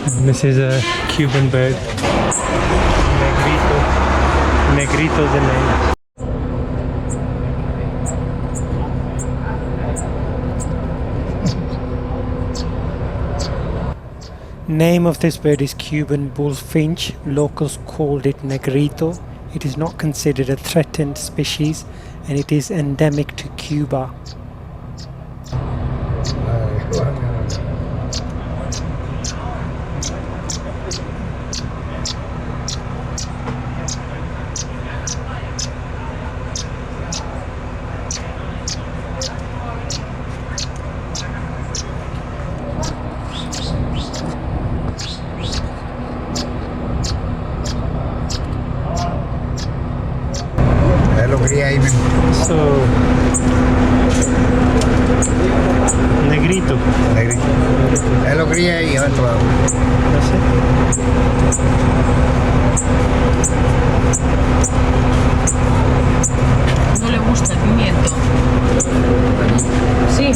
This is a Cuban bird. Negrito. Negrito is the name. Name of this bird is Cuban bullfinch. Locals called it Negrito. It is not considered a threatened species and it is endemic to Cuba. Lo cría ahí mismo. So, Negrito. Negrito. Él lo cría ahí adentro. No sé. No le gusta el pimiento. Sí.